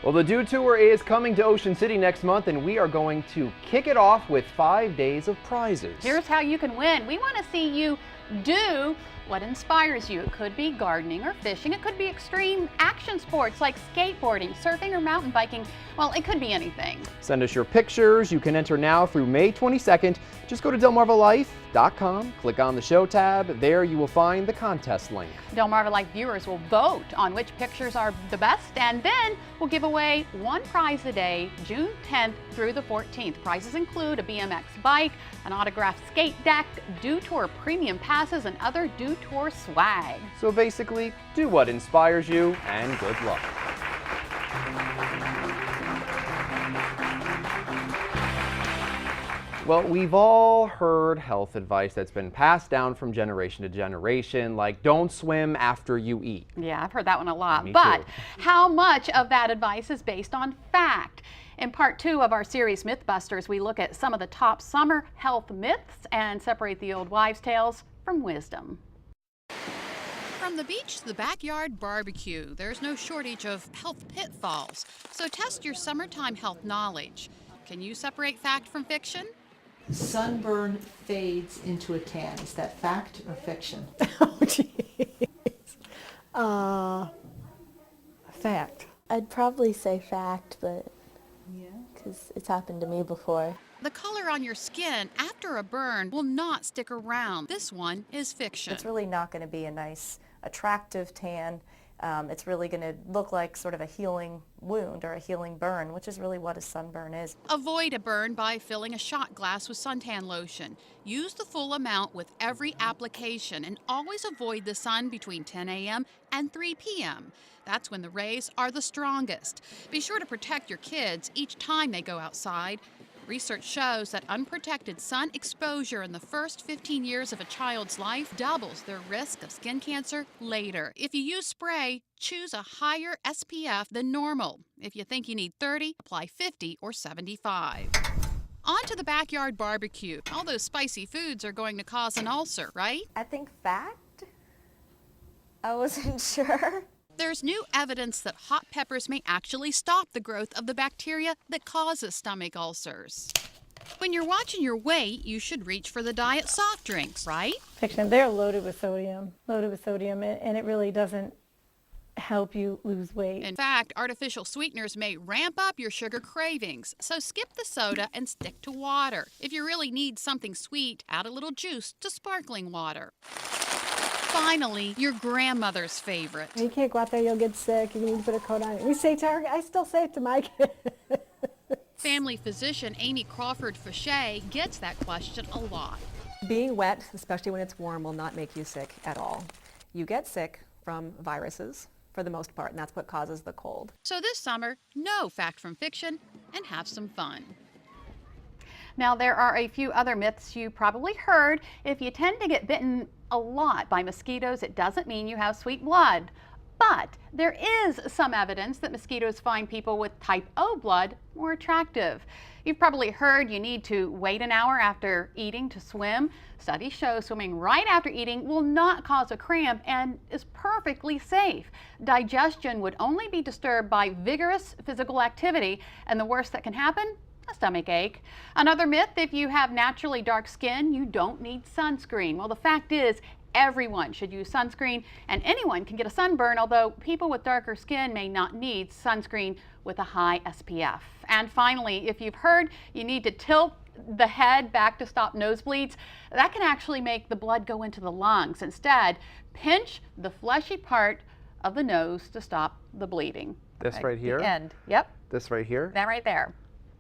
Well, the Dew Tour is coming to Ocean City next month, and we are going to kick it off with 5 days of prizes. Here's how you can win. We want to see you do what inspires you. It could be gardening or fishing. It could be extreme action sports like skateboarding, surfing, or mountain biking. Well, it could be anything. Send us your pictures. You can enter now through May 22nd. Just go to DelmarvaLife.com, click on the show tab. There you will find the contest link. Delmarva Life viewers will vote on which pictures are the best, and then we'll give away one prize a day, June 10th through the 14th. Prizes include a BMX bike, an autographed skate deck, Dew Tour premium passes, and other Dew Tour swag. So basically, do what inspires you, and good luck. Well, we've all heard health advice that's been passed down from generation to generation, like don't swim after you eat. Yeah, I've heard that one a lot. Me but too. How much of that advice is based on fact? In part 2 of our series Mythbusters, we look at some of the top summer health myths and separate the old wives' tales from wisdom. From the beach to the backyard barbecue, there's no shortage of health pitfalls. So test your summertime health knowledge. Can you separate fact from fiction? Sunburn fades into a tan. Is that fact or fiction? Oh, jeez. Fact. I'd probably say fact, but Yeah. because it's happened to me before. The color on your skin after a burn will not stick around. This one is fiction. It's really not going to be a nice, attractive tan. It's really going to look like sort of a healing wound or a healing burn, which is really what a sunburn is. Avoid a burn by filling a shot glass with suntan lotion. Use the full amount with every application and always avoid the sun between 10 a.m. and 3 p.m. That's when the rays are the strongest. Be sure to protect your kids each time they go outside. Research shows that unprotected sun exposure in the first 15 years of a child's life doubles their risk of skin cancer later. If you use spray, choose a higher SPF than normal. If you think you need 30, apply 50 or 75. On to the backyard barbecue. All those spicy foods are going to cause an ulcer, right? I think fact? I wasn't sure. There's new evidence that hot peppers may actually stop the growth of the bacteria that causes stomach ulcers. When you're watching your weight, you should reach for the diet soft drinks, right? Fiction. They're loaded with sodium, and it really doesn't help you lose weight. In fact, artificial sweeteners may ramp up your sugar cravings, so skip the soda and stick to water. If you really need something sweet, add a little juice to sparkling water. Finally, your grandmother's favorite. You can't go out there, you'll get sick, you need to put a coat on. We say to her, I still say it to my kids. Family physician Amy Crawford Fauché gets that question a lot. Being wet, especially when it's warm, will not make you sick at all. You get sick from viruses for the most part, and that's what causes the cold. So this summer, no fact from fiction and have some fun. Now, there are a few other myths you probably heard. If you tend to get bitten a lot by mosquitoes, it doesn't mean you have sweet blood. But there is some evidence that mosquitoes find people with type O blood more attractive. You've probably heard you need to wait an hour after eating to swim. Studies show swimming right after eating will not cause a cramp and is perfectly safe. Digestion would only be disturbed by vigorous physical activity, and the worst that can happen, a stomach ache. Another myth, if you have naturally dark skin, you don't need sunscreen. Well, the fact is, everyone should use sunscreen, and anyone can get a sunburn, although people with darker skin may not need sunscreen with a high SPF. And finally, if you've heard you need to tilt the head back to stop nosebleeds, that can actually make the blood go into the lungs. Instead, pinch the fleshy part of the nose to stop the bleeding. This right here? The end. Yep, This right here? that right there.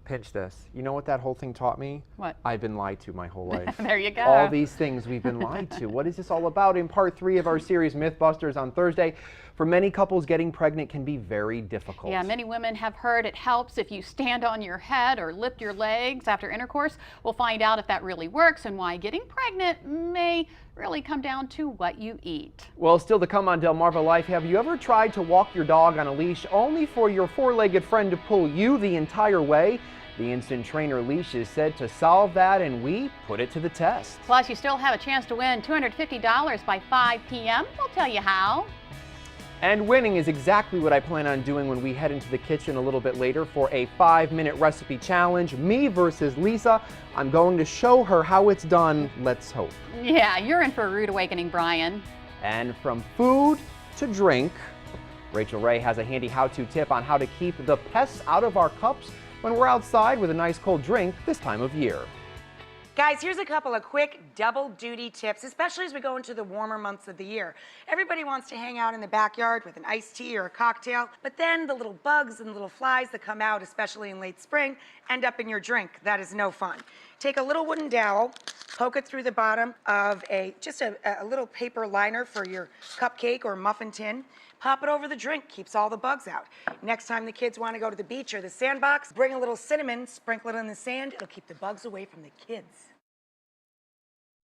Pinch this. You know what that whole thing taught me? What? I've been lied to my whole life. There you go. All these things we've been lied to. What is this all about? In part 3 of our series Mythbusters on Thursday, for many couples, getting pregnant can be very difficult. Yeah, many women have heard it helps if you stand on your head or lift your legs after intercourse. We'll find out if that really works and why getting pregnant may really come down to what you eat. Well, still to come on Delmarva Life, have you ever tried to walk your dog on a leash only for your four-legged friend to pull you the entire way? The Instant Trainer leash is said to solve that, and we put it to the test. Plus, you still have a chance to win $250 by 5 p.m. We'll tell you how. And winning is exactly what I plan on doing when we head into the kitchen a little bit later for a 5-minute recipe challenge. Me versus Lisa. I'm going to show her how it's done, let's hope. Yeah, you're in for a rude awakening, Brian. And from food to drink, Rachel Ray has a handy how-to tip on how to keep the pests out of our cups when we're outside with a nice cold drink this time of year. Guys, here's a couple of quick double duty tips, especially as we go into the warmer months of the year. Everybody wants to hang out in the backyard with an iced tea or a cocktail, but then the little bugs and little flies that come out, especially in late spring, end up in your drink. That is no fun. Take a little wooden dowel, poke it through the bottom of just a little paper liner for your cupcake or muffin tin. Pop it over the drink, keeps all the bugs out. Next time the kids want to go to the beach or the sandbox, bring a little cinnamon, sprinkle it on the sand. It'll keep the bugs away from the kids.